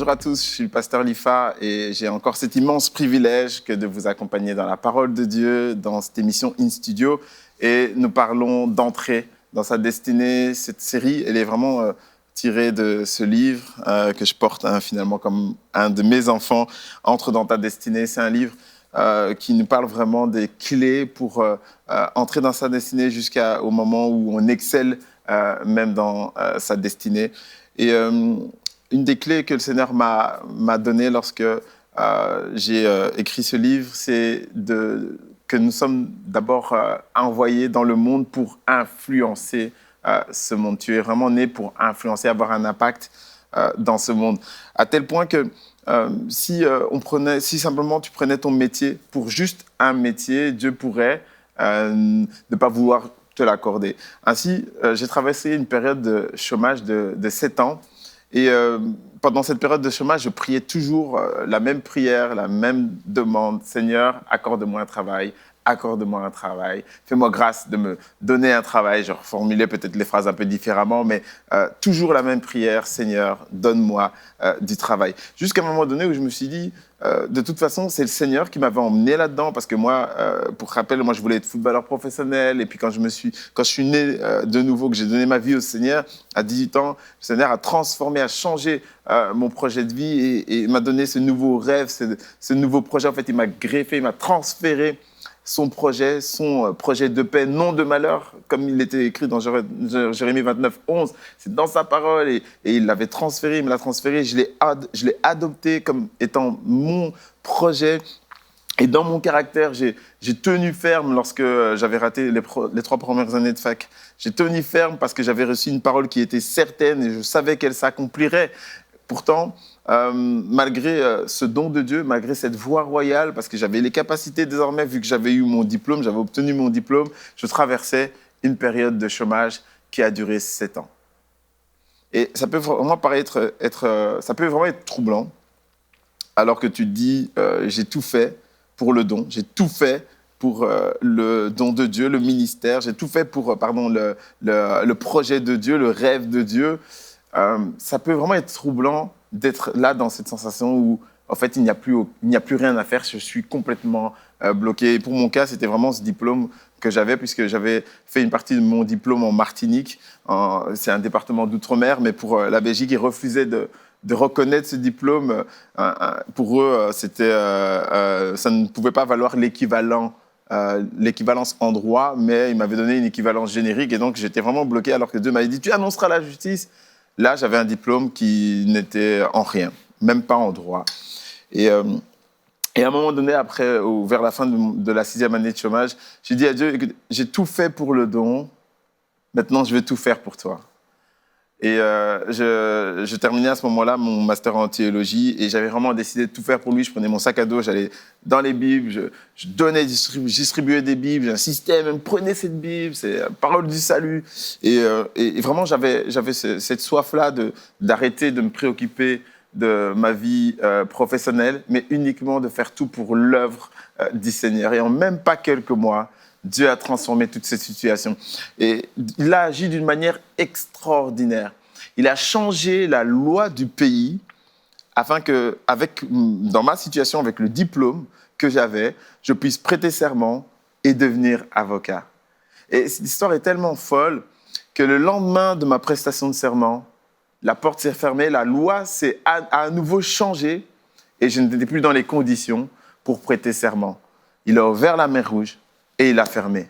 Bonjour à tous, je suis le pasteur Lifa et j'ai encore cet immense privilège que de vous accompagner dans la parole de Dieu, dans cette émission In Studio. Et nous parlons d'entrer dans sa destinée. Cette série, elle est vraiment tirée de ce livre que je porte finalement comme un de mes enfants, Entre dans ta destinée. C'est un livre qui nous parle vraiment des clés pour entrer dans sa destinée jusqu'au moment où on excelle même dans sa destinée. Et une des clés que le Seigneur m'a données lorsque j'ai écrit ce livre, c'est que nous sommes d'abord envoyés dans le monde pour influencer ce monde. Tu es vraiment né pour influencer, avoir un impact dans ce monde. À tel point que si simplement tu prenais ton métier pour juste un métier, Dieu pourrait ne pas vouloir te l'accorder. Ainsi, j'ai traversé une période de chômage de 7 ans. Et pendant cette période de chômage, je priais toujours la même prière, la même demande. Seigneur, accorde-moi un travail, accorde-moi un travail. Fais-moi grâce de me donner un travail. Je reformulais peut-être les phrases un peu différemment, mais toujours la même prière. Seigneur, donne-moi du travail. Jusqu'à un moment donné où je me suis dit, de toute façon, c'est le Seigneur qui m'avait emmené là-dedans. Parce que moi, pour rappel, moi, je voulais être footballeur professionnel. Et puis quand je suis né de nouveau, que j'ai donné ma vie au Seigneur, à 18 ans, le Seigneur a transformé, a changé mon projet de vie et m'a donné ce nouveau rêve, ce nouveau projet. En fait, il m'a greffé, il m'a transféré son projet de paix, non de malheur, comme il était écrit dans Jérémie 29, 11. C'est dans sa parole et il l'avait transféré, il me l'a transféré. Je l'ai adopté comme étant mon projet. Et dans mon caractère, j'ai tenu ferme lorsque j'avais raté les 3 premières années de fac. J'ai tenu ferme parce que j'avais reçu une parole qui était certaine et je savais qu'elle s'accomplirait. Pourtant, malgré ce don de Dieu, malgré cette voie royale, parce que j'avais les capacités désormais, vu que j'avais eu mon diplôme, j'avais obtenu mon diplôme, je traversais une période de chômage qui a duré 7 ans. Et ça peut vraiment ça peut vraiment être troublant, alors que tu te dis, j'ai tout fait pour le don, j'ai tout fait pour le don de Dieu, le ministère, j'ai tout fait pour le projet de Dieu, le rêve de Dieu. Ça peut vraiment être troublant d'être là dans cette sensation où, en fait, il n'y a plus rien à faire, je suis complètement bloqué. Et pour mon cas, c'était vraiment ce diplôme que j'avais, puisque j'avais fait une partie de mon diplôme en Martinique. C'est un département d'outre-mer, mais pour la Belgique, ils refusaient de reconnaître ce diplôme. Pour eux, ça ne pouvait pas valoir l'équivalence en droit, mais ils m'avaient donné une équivalence générique. Et donc, j'étais vraiment bloqué, alors que Dieu m'avait dit « Tu annonceras la justice ». Là, j'avais un diplôme qui n'était en rien, même pas en droit. Et à un moment donné, après, vers la fin de la 6e année de chômage, j'ai dit à Dieu, écoute, j'ai tout fait pour le don, maintenant je vais tout faire pour toi. Et je terminais à ce moment-là mon master en théologie et j'avais vraiment décidé de tout faire pour lui. Je prenais mon sac à dos, j'allais dans les Bibles, je distribuais des Bibles, j'ai un système, prenez cette Bible, c'est la parole du salut. Et vraiment, j'avais cette soif-là d'arrêter de me préoccuper de ma vie professionnelle, mais uniquement de faire tout pour l'œuvre du Seigneur. Et en même pas quelques mois, Dieu a transformé toute cette situation. Et il a agi d'une manière extraordinaire. Il a changé la loi du pays afin que, dans ma situation, avec le diplôme que j'avais, je puisse prêter serment et devenir avocat. Et cette histoire est tellement folle que le lendemain de ma prestation de serment, la porte s'est fermée, la loi a à nouveau changé et je n'étais plus dans les conditions pour prêter serment. Il a ouvert la mer Rouge et il a fermé.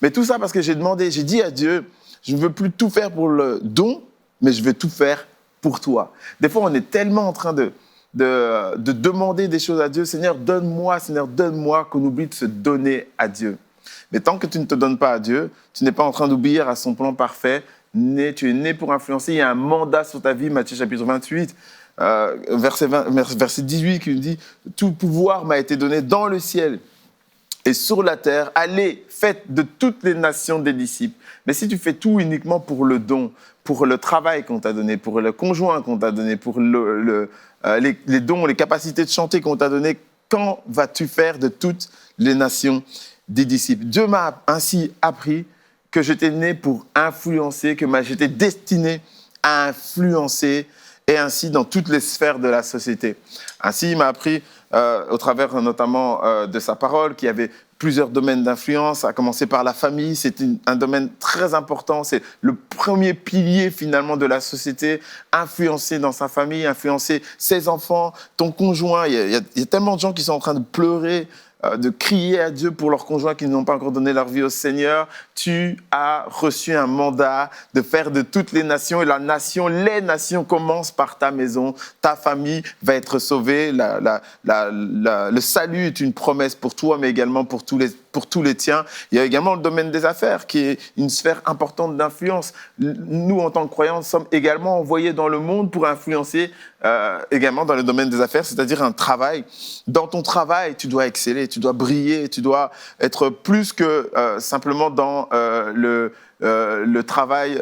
Mais tout ça parce que j'ai dit à Dieu, je ne veux plus tout faire pour le don, mais je veux tout faire pour toi. Des fois, on est tellement en train de demander des choses à Dieu. Seigneur, donne-moi, qu'on oublie de se donner à Dieu. Mais tant que tu ne te donnes pas à Dieu, tu n'es pas en train d'obéir à son plan parfait. Tu es né pour influencer. Il y a un mandat sur ta vie, Matthieu chapitre 28, verset 18, qui nous dit « Tout pouvoir m'a été donné dans le ciel et sur la terre. Allez, faites de toutes les nations des disciples. » Mais si tu fais tout uniquement pour le don, pour le travail qu'on t'a donné, pour le conjoint qu'on t'a donné, pour les dons, les capacités de chanter qu'on t'a donné, quand vas-tu faire de toutes les nations des disciples? Dieu m'a ainsi appris que j'étais né pour influencer, que j'étais destiné à influencer et ainsi dans toutes les sphères de la société. Ainsi, il m'a appris, au travers notamment de sa parole, qu'il y avait plusieurs domaines d'influence, à commencer par la famille. C'est un domaine très important. C'est le premier pilier finalement de la société. Influencer dans sa famille, influencer ses enfants, ton conjoint. Il y a tellement de gens qui sont en train de pleurer, de crier à Dieu pour leurs conjoints qui n'ont pas encore donné leur vie au Seigneur. Tu as reçu un mandat de faire de toutes les nations, et les nations commencent par ta maison. Ta famille va être sauvée. Le salut est une promesse pour toi, mais également pour tous les tiens. Il y a également le domaine des affaires, qui est une sphère importante d'influence. Nous, en tant que croyants, sommes également envoyés dans le monde pour influencer également dans le domaine des affaires, c'est-à-dire un travail. Dans ton travail, tu dois exceller, tu dois briller, tu dois être plus que simplement dans le travail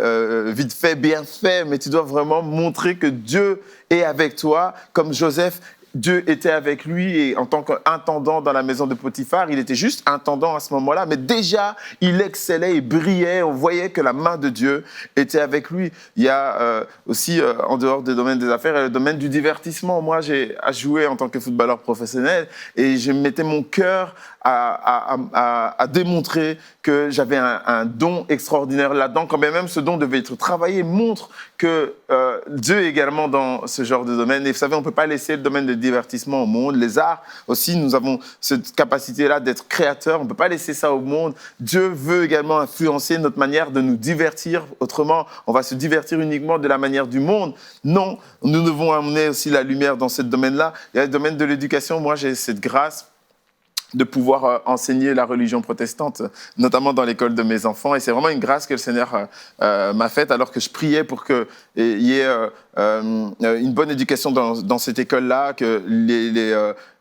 vite fait, bien fait, mais tu dois vraiment montrer que Dieu est avec toi, comme Joseph. Dieu était avec lui, et en tant qu'intendant dans la maison de Potiphar, il était juste intendant à ce moment-là, mais déjà, il excellait et brillait. On voyait que la main de Dieu était avec lui. Il y a aussi, en dehors des domaines des affaires, le domaine du divertissement. Moi, j'ai joué en tant que footballeur professionnel, et je mettais mon cœur à démontrer que j'avais un don extraordinaire là-dedans, quand bien même ce don devait être travaillé, montre que Dieu est également dans ce genre de domaine. Et vous savez, on ne peut pas laisser le domaine de divertissement au monde. Les arts aussi, nous avons cette capacité-là d'être créateurs. On ne peut pas laisser ça au monde. Dieu veut également influencer notre manière de nous divertir. Autrement, on va se divertir uniquement de la manière du monde. Non, nous devons amener aussi la lumière dans ce domaine-là. Il y a le domaine de l'éducation. Moi, j'ai cette grâce de pouvoir enseigner la religion protestante, notamment dans l'école de mes enfants. Et c'est vraiment une grâce que le Seigneur m'a faite, alors que je priais pour qu'il y ait une bonne éducation dans cette école-là, que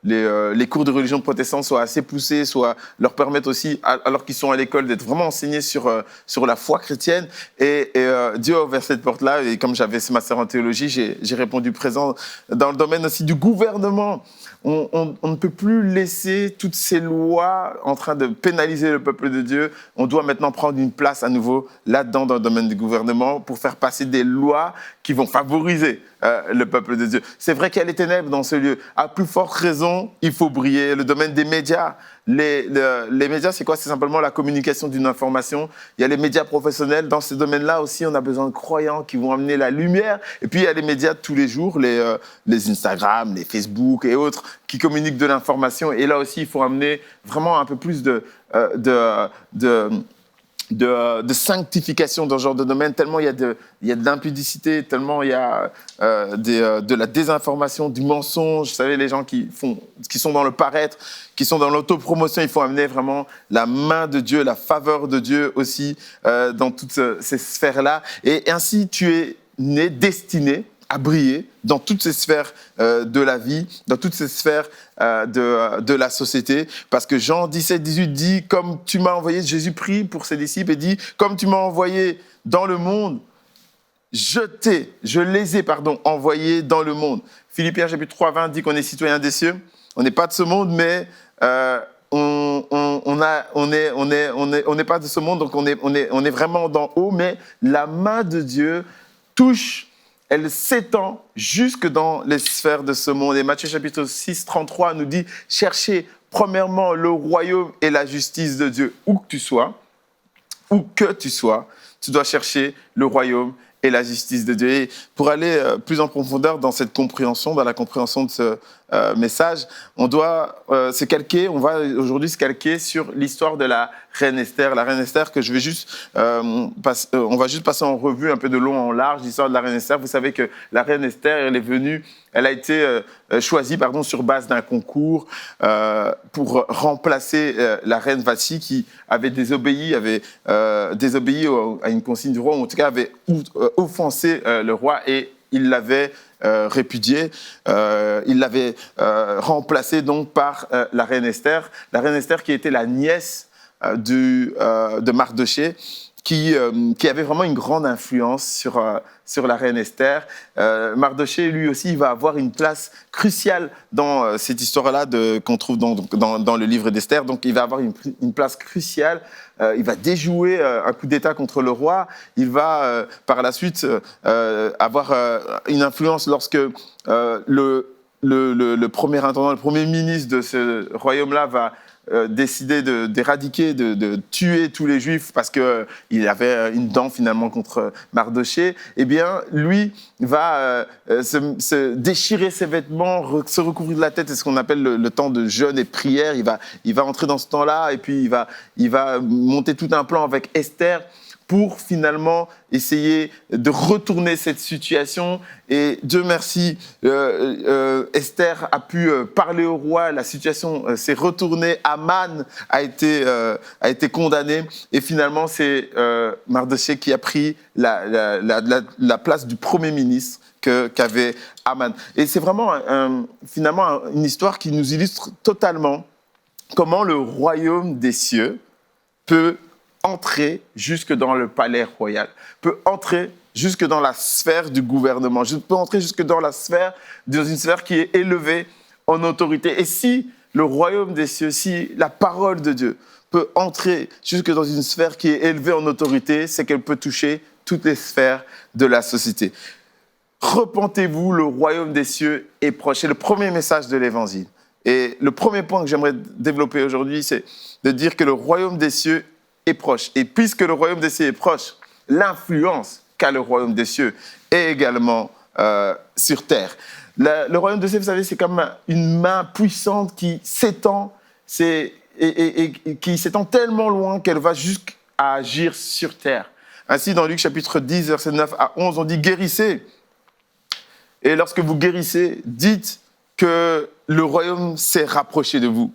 les cours de religion protestante soient assez poussés, leur permettent aussi, alors qu'ils sont à l'école, d'être vraiment enseignés sur la foi chrétienne. Et Dieu a ouvert cette porte-là. Et comme j'avais ce master en théologie, j'ai répondu présent dans le domaine aussi du gouvernement. On ne peut plus laisser toutes ces lois en train de pénaliser le peuple de Dieu. On doit maintenant prendre une place à nouveau là-dedans dans le domaine du gouvernement pour faire passer des lois qui vont favoriser le peuple de Dieu. C'est vrai qu'il y a les ténèbres dans ce lieu. À plus forte raison, il faut briller. Le domaine des médias. Les médias, c'est quoi? C'est simplement la communication d'une information. Il y a les médias professionnels. Dans ce domaine-là aussi, on a besoin de croyants qui vont amener la lumière. Et puis, il y a les médias de tous les jours, les Instagram, les Facebook et autres, qui communiquent de l'information. Et là aussi, il faut amener vraiment un peu plus de sanctification dans ce genre de domaine, tellement il y a de l'impudicité, tellement il y a de la désinformation, du mensonge. Vous savez, les gens qui sont dans le paraître, qui sont dans l'autopromotion, il faut amener vraiment la main de Dieu, la faveur de Dieu aussi dans toutes ces sphères-là. Et ainsi, tu es né, destiné à briller dans toutes ces sphères de la vie, dans toutes ces sphères de la société. Parce que Jean 17, 18 dit, comme tu m'as envoyé, Jésus prie pour ses disciples et dit, comme tu m'as envoyé dans le monde, je les ai envoyés dans le monde. Philippiens chapitre 3, 20 dit qu'on est citoyen des cieux. On n'est pas de ce monde, mais on n'est pas de ce monde, donc on est vraiment d'en haut, mais la main de Dieu touche. Elle s'étend jusque dans les sphères de ce monde. Et Matthieu chapitre 6, 33 nous dit « Cherchez premièrement le royaume et la justice de Dieu. » Où que tu sois, tu dois chercher le royaume et la justice de Dieu. Et pour aller plus en profondeur dans cette compréhension, dans la compréhension de ce message, on doit on va aujourd'hui se calquer sur l'histoire de la reine Esther. La reine Esther que je vais juste, on va juste passer en revue un peu de long en large, l'histoire de la reine Esther. Vous savez que la reine Esther, elle a été choisie sur base d'un concours pour remplacer la reine Vashti qui avait désobéi à une consigne du roi, ou en tout cas avait offensé le roi, et il l'avait répudié. Il l'avait remplacé donc par la reine Esther. La reine Esther qui était la nièce de Mardochée, qui avait vraiment une grande influence sur la reine Esther. Mardochée, lui aussi, il va avoir une place cruciale dans cette histoire-là qu'on trouve dans le livre d'Esther. Donc, il va avoir une place cruciale. Il va déjouer un coup d'État contre le roi. Il va, par la suite, avoir une influence lorsque le premier intendant, le premier ministre de ce royaume-là va décider d'éradiquer, de tuer tous les Juifs parce qu'il avait une dent finalement contre Mardochée, eh bien, lui va se déchirer ses vêtements, se recouvrir de la tête, c'est ce qu'on appelle le temps de jeûne et prière. Il va entrer dans ce temps-là et puis il va monter tout un plan avec Esther pour finalement essayer de retourner cette situation. Et Dieu merci, Esther a pu parler au roi, la situation s'est retournée, Aman a été condamné, et finalement c'est Mardochée qui a pris la place du premier ministre qu'avait Aman. Et c'est vraiment finalement une histoire qui nous illustre totalement comment le royaume des cieux peut entrer jusque dans le palais royal, peut entrer jusque dans la sphère du gouvernement, peut entrer jusque dans une sphère qui est élevée en autorité. Et si le royaume des cieux, si la parole de Dieu peut entrer jusque dans une sphère qui est élevée en autorité, c'est qu'elle peut toucher toutes les sphères de la société. Repentez-vous, le royaume des cieux est proche. C'est le premier message de l'Évangile. Et le premier point que j'aimerais développer aujourd'hui, c'est de dire que le royaume des cieux est proche. Et puisque le royaume des cieux est proche, l'influence qu'a le royaume des cieux est également sur terre. Le royaume des cieux, vous savez, c'est comme une main puissante qui s'étend, et qui s'étend tellement loin qu'elle va jusqu'à agir sur terre. Ainsi, dans Luc chapitre 10, versets 9 à 11, on dit « Guérissez ». Et lorsque vous guérissez, dites que le royaume s'est rapproché de vous.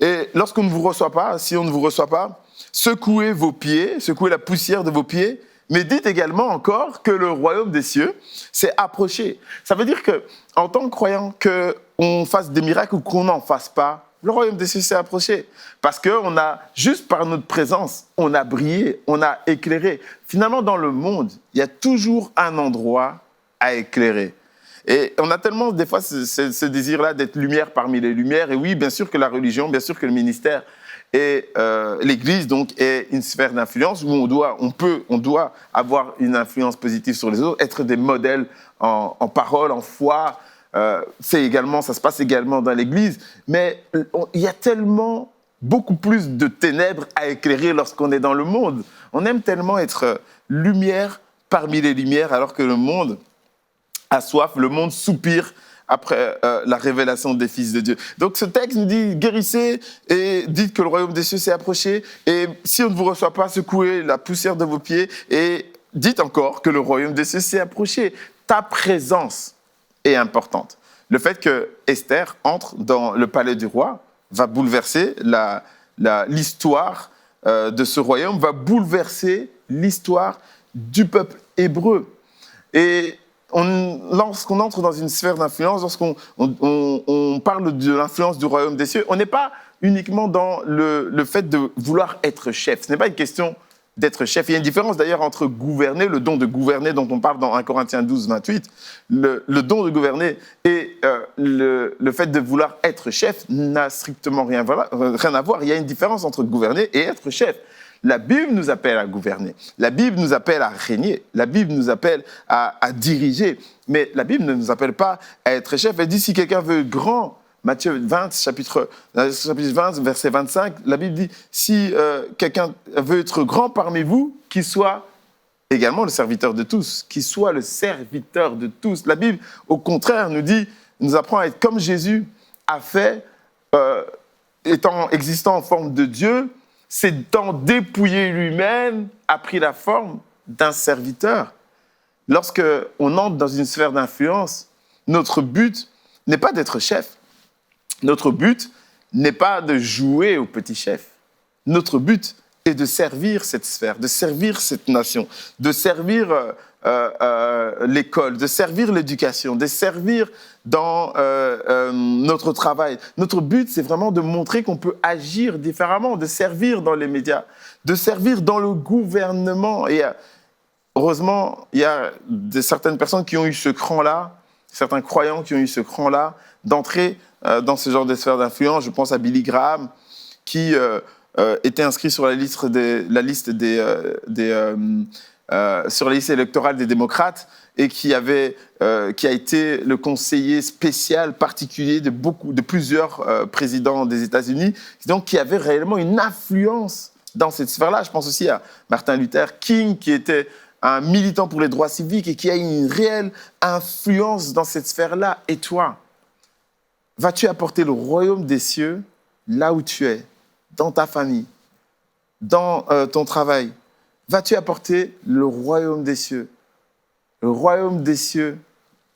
Et lorsqu'on ne vous reçoit pas, si on ne vous reçoit pas, secouez vos pieds, secouez la poussière de vos pieds, mais dites également encore que le royaume des cieux s'est approché. Ça veut dire qu'en tant que croyant, qu'on fasse des miracles ou qu'on n'en fasse pas, le royaume des cieux s'est approché. Parce qu'on a, juste par notre présence, on a brillé, on a éclairé. Finalement, dans le monde, il y a toujours un endroit à éclairer. Et on a tellement, des fois, ce désir-là d'être lumière parmi les lumières. Et oui, bien sûr que la religion, bien sûr que le ministère et l'Église donc est une sphère d'influence où on doit avoir une influence positive sur les autres, être des modèles en parole, en foi. Ça se passe également dans l'Église. Mais il y a tellement beaucoup plus de ténèbres à éclairer lorsqu'on est dans le monde. On aime tellement être lumière parmi les lumières alors que le monde a soif, le monde soupire après la révélation des fils de Dieu. Donc ce texte nous dit, guérissez et dites que le royaume des cieux s'est approché, et si on ne vous reçoit pas, secouez la poussière de vos pieds et dites encore que le royaume des cieux s'est approché. Ta présence est importante. Le fait que Esther entre dans le palais du roi va bouleverser l'histoire de ce royaume, va bouleverser l'histoire du peuple hébreu. Et lorsqu'on entre dans une sphère d'influence, lorsqu'on parle de l'influence du royaume des cieux, on n'est pas uniquement dans le fait de vouloir être chef. Ce n'est pas une question d'être chef. Il y a une différence d'ailleurs entre gouverner, le don de gouverner dont on parle dans 1 Corinthiens 12, 28. Le don de gouverner et le fait de vouloir être chef n'a strictement rien à voir. Il y a une différence entre gouverner et être chef. La Bible nous appelle à gouverner, la Bible nous appelle à régner, la Bible nous appelle à diriger, mais la Bible ne nous appelle pas à être chef. Elle dit si quelqu'un veut être grand, Matthieu 20, chapitre 20, verset 25, la Bible dit si quelqu'un veut être grand parmi vous, qu'il soit également le serviteur de tous, qu'il soit le serviteur de tous. La Bible, au contraire, nous apprend à être comme Jésus a fait, existant en forme de Dieu, s'étant dépouillé lui-même, a pris la forme d'un serviteur. Lorsqu'on entre dans une sphère d'influence, notre but n'est pas d'être chef. Notre but n'est pas de jouer au petit chef. Notre but est de servir cette sphère, de servir cette nation, de servir l'école, de servir l'éducation, de servir dans notre travail. Notre but, c'est vraiment de montrer qu'on peut agir différemment, de servir dans les médias, de servir dans le gouvernement. Et heureusement, il y a certaines personnes qui ont eu ce cran-là, certains croyants qui ont eu ce cran-là, d'entrer dans ce genre de sphère d'influence. Je pense à Billy Graham, qui était inscrit sur la liste sur la liste électorale des démocrates et qui a été le conseiller spécial particulier de plusieurs présidents des États-Unis, donc qui avait réellement une influence dans cette sphère-là. Je pense aussi à Martin Luther King, qui était un militant pour les droits civiques et qui a une réelle influence dans cette sphère-là. Et toi, vas-tu apporter le royaume des cieux là où tu es, dans ta famille, dans ton travail? Vas-tu apporter le royaume des cieux? Le royaume des cieux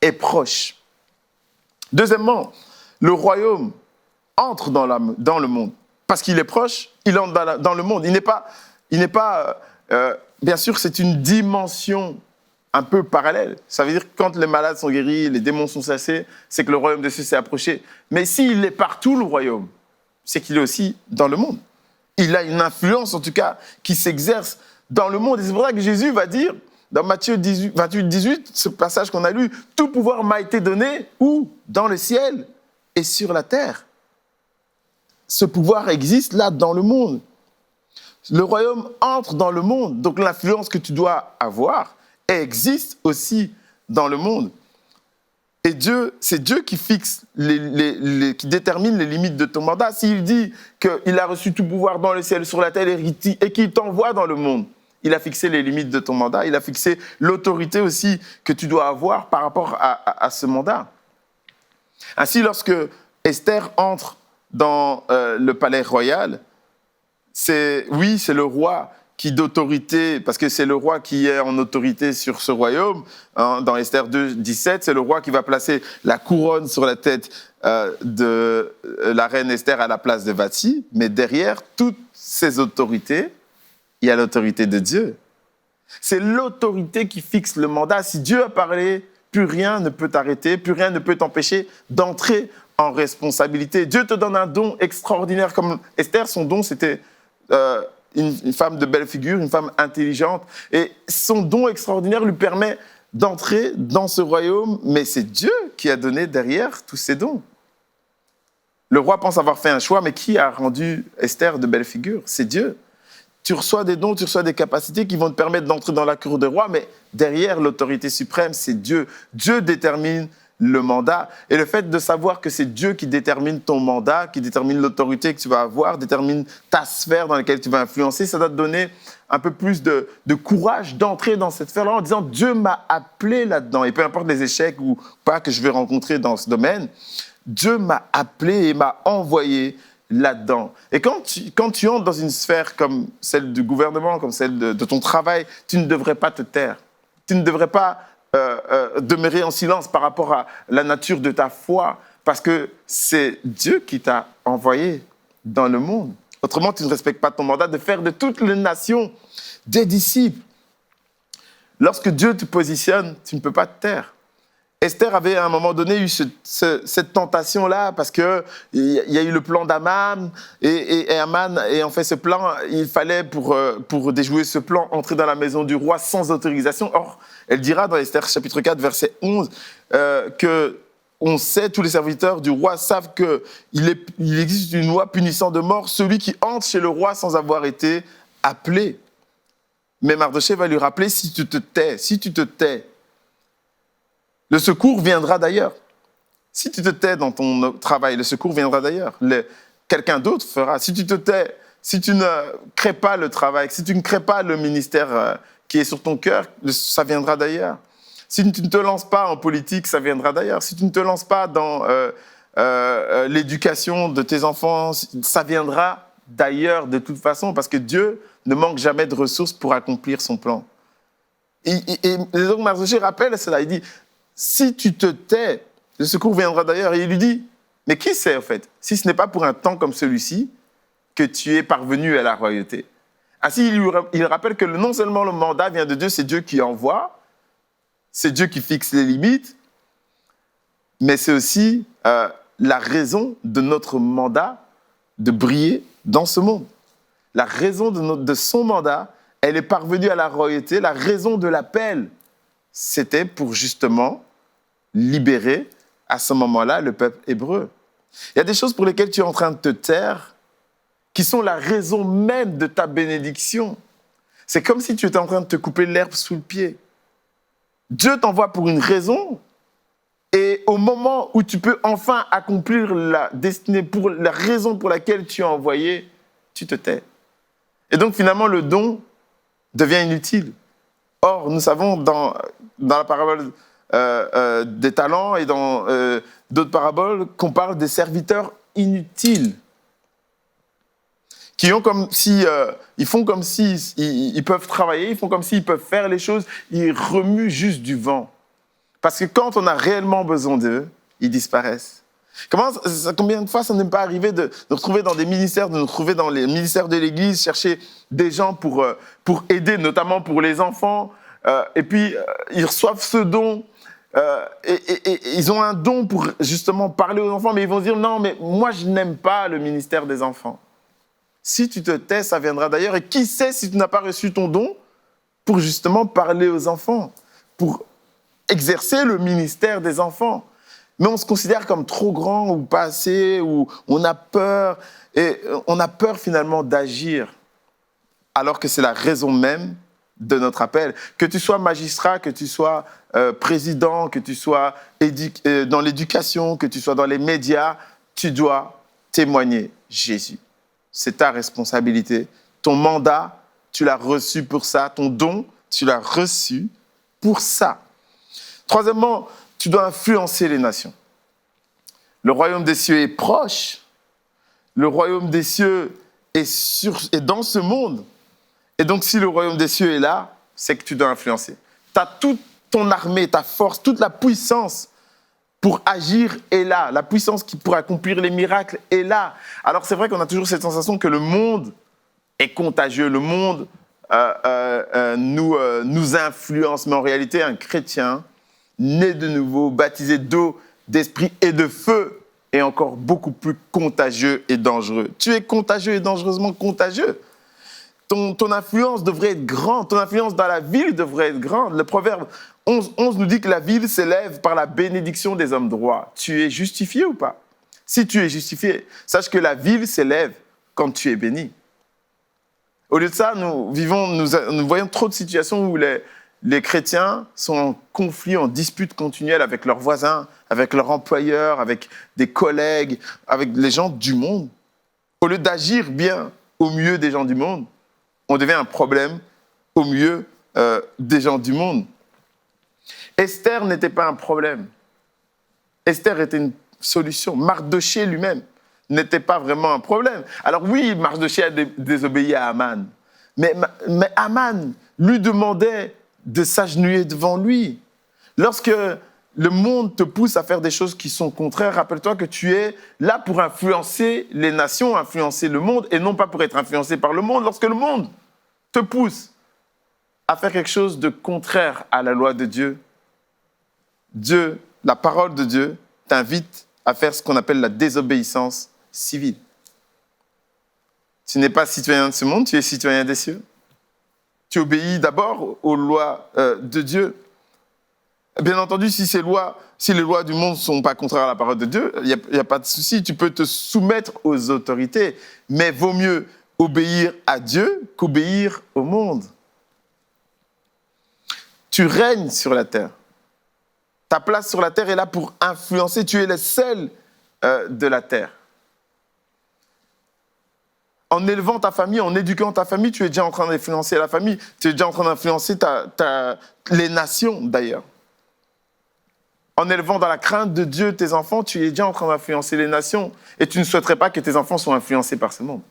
est proche. Deuxièmement, le royaume entre dans le monde. Parce qu'il est proche, il entre dans le monde. Il n'est pas bien sûr, c'est une dimension un peu parallèle. Ça veut dire que quand les malades sont guéris, les démons sont chassés, c'est que le royaume des cieux s'est approché. Mais s'il est partout, le royaume, c'est qu'il est aussi dans le monde. Il a une influence, en tout cas, qui s'exerce dans le monde. Et c'est pour ça que Jésus va dire, dans Matthieu 28, 18, ce passage qu'on a lu, « Tout pouvoir m'a été donné, où? Dans le ciel et sur la terre. » Ce pouvoir existe là, dans le monde. Le royaume entre dans le monde. Donc l'influence que tu dois avoir existe aussi dans le monde. Et c'est Dieu qui fixe, qui détermine les limites de ton mandat. S'il dit qu'il a reçu tout pouvoir dans le ciel et sur la terre et qu'il t'envoie dans le monde, il a fixé les limites de ton mandat, il a fixé l'autorité aussi que tu dois avoir par rapport à ce mandat. Ainsi, lorsque Esther entre dans le palais royal, c'est le roi qui d'autorité, parce que c'est le roi qui est en autorité sur ce royaume. Dans Esther 2, 17, c'est le roi qui va placer la couronne sur la tête de la reine Esther à la place de Vati. Mais derrière toutes ces autorités, il y a l'autorité de Dieu. C'est l'autorité qui fixe le mandat. Si Dieu a parlé, plus rien ne peut t'arrêter, plus rien ne peut t'empêcher d'entrer en responsabilité. Dieu te donne un don extraordinaire. Comme Esther, son don, c'était une femme de belle figure, une femme intelligente. Et son don extraordinaire lui permet d'entrer dans ce royaume, mais c'est Dieu qui a donné derrière tous ces dons. Le roi pense avoir fait un choix, mais qui a rendu Esther de belle figure? C'est Dieu. Tu reçois des dons, tu reçois des capacités qui vont te permettre d'entrer dans la cour des rois, mais derrière l'autorité suprême, c'est Dieu. Dieu détermine le mandat. Et le fait de savoir que c'est Dieu qui détermine ton mandat, qui détermine l'autorité que tu vas avoir, détermine ta sphère dans laquelle tu vas influencer, ça doit te donner un peu plus de courage d'entrer dans cette sphère-là en disant « Dieu m'a appelé là-dedans ». Et peu importe les échecs ou pas que je vais rencontrer dans ce domaine, Dieu m'a appelé et m'a envoyé là-dedans. Et quand tu entres dans une sphère comme celle du gouvernement, comme celle de ton travail, tu ne devrais pas te taire. Tu ne devrais pas demeurer en silence par rapport à la nature de ta foi, parce que c'est Dieu qui t'a envoyé dans le monde. Autrement, tu ne respectes pas ton mandat de faire de toutes les nations des disciples. Lorsque Dieu te positionne, tu ne peux pas te taire. Esther avait à un moment donné eu cette tentation-là parce qu'il y a eu le plan d'Aman et Aman ayant fait ce plan, il fallait pour déjouer ce plan entrer dans la maison du roi sans autorisation. Or, elle dira dans Esther chapitre 4 verset 11 que on sait, tous les serviteurs du roi savent qu'il existe une loi punissant de mort celui qui entre chez le roi sans avoir été appelé. Mais Mardochée va lui rappeler si tu te tais, le secours viendra d'ailleurs. Si tu te tais dans ton travail, le secours viendra d'ailleurs. Quelqu'un d'autre fera. Si tu te tais, si tu ne crées pas le travail, si tu ne crées pas le ministère qui est sur ton cœur, ça viendra d'ailleurs. Si tu ne te lances pas en politique, ça viendra d'ailleurs. Si tu ne te lances pas dans l'éducation de tes enfants, ça viendra d'ailleurs de toute façon, parce que Dieu ne manque jamais de ressources pour accomplir son plan. Et donc Mardochée rappelle cela, il dit, si tu te tais, le secours viendra d'ailleurs. Et il lui dit, mais qui sait en fait, si ce n'est pas pour un temps comme celui-ci que tu es parvenu à la royauté. Ainsi, il rappelle que non seulement le mandat vient de Dieu, c'est Dieu qui envoie, c'est Dieu qui fixe les limites, mais c'est aussi la raison de notre mandat de briller dans ce monde. La raison de son mandat, elle est parvenue à la royauté. La raison de l'appel, c'était pour justement libérer à ce moment-là le peuple hébreu. Il y a des choses pour lesquelles tu es en train de te taire qui sont la raison même de ta bénédiction. C'est comme si tu étais en train de te couper l'herbe sous le pied. Dieu t'envoie pour une raison et au moment où tu peux enfin accomplir la destinée, pour la raison pour laquelle tu es envoyé, tu te tais. Et donc finalement, le don devient inutile. Or, nous savons dans la parabole des talents et dans d'autres paraboles qu'on parle des serviteurs inutiles qui ont comme si, ils font comme si ils peuvent travailler, ils font comme s'ils peuvent faire les choses, ils remuent juste du vent. Parce que quand on a réellement besoin d'eux, ils disparaissent. Combien de fois ça n'est pas arrivé de nous retrouver dans des ministères, de nous retrouver dans les ministères de l'Église, chercher des gens pour aider, notamment pour les enfants, et puis ils reçoivent ce don, et ils ont un don pour justement parler aux enfants, mais ils vont se dire « Non, mais moi je n'aime pas le ministère des enfants ». Si tu te tais, ça viendra d'ailleurs. Et qui sait si tu n'as pas reçu ton don pour justement parler aux enfants, pour exercer le ministère des enfants. Mais on se considère comme trop grand ou pas assez, ou on a peur. Et on a peur finalement d'agir, alors que c'est la raison même de notre appel. Que tu sois magistrat, que tu sois président, que tu sois dans l'éducation, que tu sois dans les médias, tu dois témoigner Jésus. C'est ta responsabilité. Ton mandat, tu l'as reçu pour ça. Ton don, tu l'as reçu pour ça. Troisièmement, tu dois influencer les nations. Le royaume des cieux est proche. Le royaume des cieux est dans ce monde. Et donc, si le royaume des cieux est là, c'est que tu dois influencer. Tu as toute ton armée, ta force, toute la puissance pour agir est là. La puissance qui pour accomplir les miracles est là. Alors c'est vrai qu'on a toujours cette sensation que le monde est contagieux, le monde nous influence. Mais en réalité, un chrétien né de nouveau, baptisé d'eau, d'esprit et de feu est encore beaucoup plus contagieux et dangereux. Tu es contagieux et dangereusement contagieux. Ton influence devrait être grande, ton influence dans la ville devrait être grande. Le proverbe 11 nous dit que la ville s'élève par la bénédiction des hommes droits. Tu es justifié ou pas? Si tu es justifié, sache que la ville s'élève quand tu es béni. Au lieu de ça, nous voyons trop de situations où les chrétiens sont en conflit, en dispute continuelle avec leurs voisins, avec leurs employeurs, avec des collègues, avec les gens du monde. Au lieu d'agir bien au mieux des gens du monde, on devient un problème au milieu des gens du monde. Esther n'était pas un problème. Esther était une solution. Mardochée lui-même n'était pas vraiment un problème. Alors oui, Mardochée a désobéi à Aman. Mais Aman lui demandait de s'agenouiller devant lui. Lorsque le monde te pousse à faire des choses qui sont contraires, rappelle-toi que tu es là pour influencer les nations, influencer le monde, et non pas pour être influencé par le monde. Lorsque le monde te pousse à faire quelque chose de contraire à la loi de Dieu, la parole de Dieu, t'invite à faire ce qu'on appelle la désobéissance civile. Tu n'es pas citoyen de ce monde, tu es citoyen des cieux. Tu obéis d'abord aux lois de Dieu. Bien entendu, si les lois du monde ne sont pas contraires à la parole de Dieu, il n'y a pas de souci, tu peux te soumettre aux autorités. Mais vaut mieux obéir à Dieu qu'obéir au monde. Tu règnes sur la terre. Ta place sur la terre est là pour influencer. Tu es le sel de la terre. En élevant ta famille, en éduquant ta famille, tu es déjà en train d'influencer la famille. Tu es déjà en train d'influencer les nations, d'ailleurs. En élevant dans la crainte de Dieu tes enfants, tu es déjà en train d'influencer les nations. Et tu ne souhaiterais pas que tes enfants soient influencés par ce monde.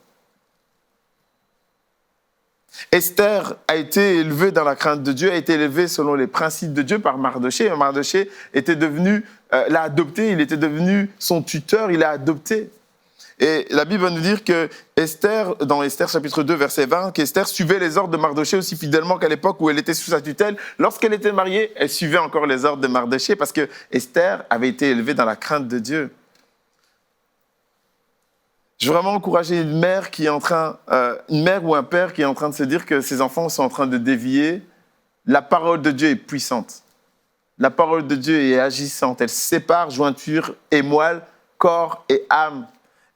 Esther a été élevée dans la crainte de Dieu, a été élevée selon les principes de Dieu par Mardochée. Mardochée était devenu, l'a adopté, il était devenu son tuteur, il l'a adopté. Et la Bible va nous dire que Esther, dans Esther chapitre 2, verset 20, qu'Esther suivait les ordres de Mardochée aussi fidèlement qu'à l'époque où elle était sous sa tutelle. Lorsqu'elle était mariée, elle suivait encore les ordres de Mardochée parce que Esther avait été élevée dans la crainte de Dieu. Je veux vraiment encourager une mère ou un père qui est en train de se dire que ses enfants sont en train de dévier. La parole de Dieu est puissante. La parole de Dieu est agissante. Elle sépare jointure et moelle, corps et âme.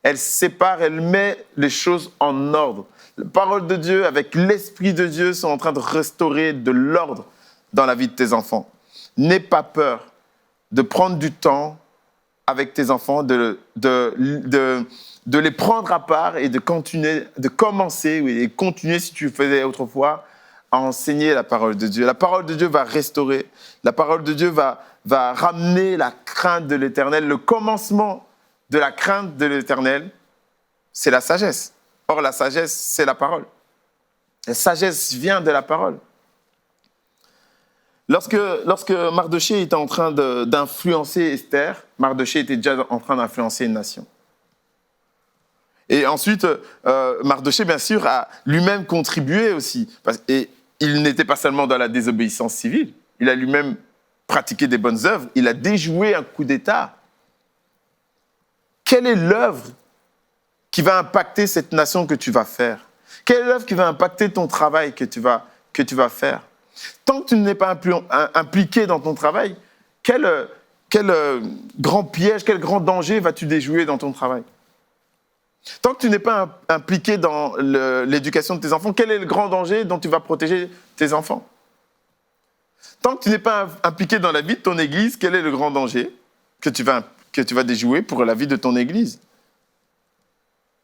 Elle sépare, elle met les choses en ordre. La parole de Dieu avec l'Esprit de Dieu sont en train de restaurer de l'ordre dans la vie de tes enfants. N'aie pas peur de prendre du temps avec tes enfants, de les prendre à part et de commencer et continuer si tu le faisais autrefois à enseigner la parole de Dieu. La parole de Dieu va restaurer. La parole de Dieu va ramener la crainte de l'Éternel. Le commencement de la crainte de l'Éternel, c'est la sagesse. Or, la sagesse, c'est la parole. La sagesse vient de la parole. Lorsque Mardochée était en train d'influencer Esther, Mardochée était déjà en train d'influencer une nation. Et ensuite, Mardochée, bien sûr, a lui-même contribué aussi. Et il n'était pas seulement dans la désobéissance civile, il a lui-même pratiqué des bonnes œuvres, il a déjoué un coup d'État. Quelle est l'œuvre qui va impacter cette nation que tu vas faire? Quelle est l'œuvre qui va impacter ton travail que tu vas faire? Tant que tu n'es pas impliqué dans ton travail, quel grand piège, quel grand danger vas-tu déjouer dans ton travail? Tant que tu n'es pas impliqué dans l'éducation de tes enfants, quel est le grand danger dont tu vas protéger tes enfants? Tant que tu n'es pas impliqué dans la vie de ton église, quel est le grand danger que tu vas déjouer pour la vie de ton église?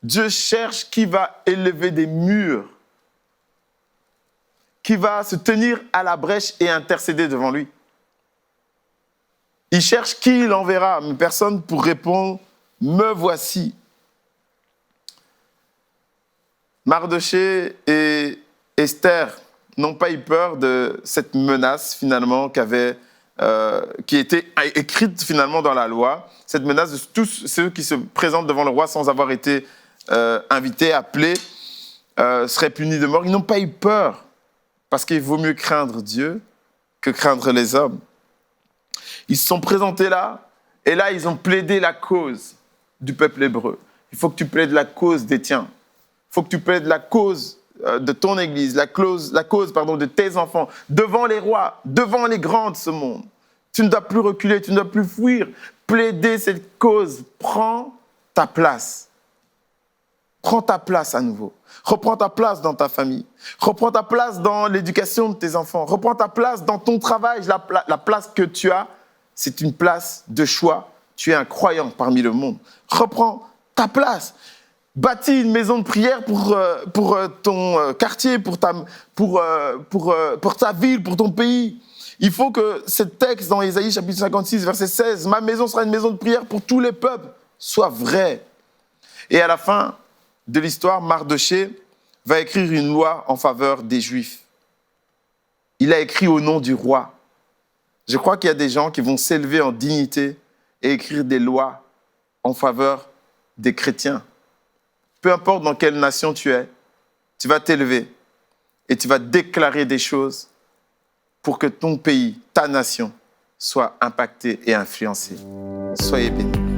Dieu cherche qui va élever des murs, qui va se tenir à la brèche et intercéder devant lui. Il cherche qui il enverra, mais personne pour répondre « Me voici ». Mardochée et Esther n'ont pas eu peur de cette menace finalement qui était écrite finalement dans la loi, cette menace de tous ceux qui se présentent devant le roi sans avoir été invités, appelés, seraient punis de mort. Ils n'ont pas eu peur parce qu'il vaut mieux craindre Dieu que craindre les hommes. Ils se sont présentés là et là ils ont plaidé la cause du peuple hébreu. Il faut que tu plaides la cause des tiens. Il faut que tu plaides la cause de ton église, la cause de tes enfants, devant les rois, devant les grands de ce monde. Tu ne dois plus reculer, tu ne dois plus fuir. Plaider cette cause. Prends ta place. Prends ta place à nouveau. Reprends ta place dans ta famille. Reprends ta place dans l'éducation de tes enfants. Reprends ta place dans ton travail. La place que tu as, c'est une place de choix. Tu es un croyant parmi le monde. Reprends ta place. Bâtis une maison de prière pour ton quartier, pour ta ville, pour ton pays. Il faut que ce texte dans Ésaïe chapitre 56, verset 16, « Ma maison sera une maison de prière pour tous les peuples », soit vrai. Et à la fin de l'histoire, Mardochée va écrire une loi en faveur des Juifs. Il a écrit au nom du roi. Je crois qu'il y a des gens qui vont s'élever en dignité et écrire des lois en faveur des chrétiens. Peu importe dans quelle nation tu es, tu vas t'élever et tu vas déclarer des choses pour que ton pays, ta nation, soit impactée et influencée. Soyez bénis.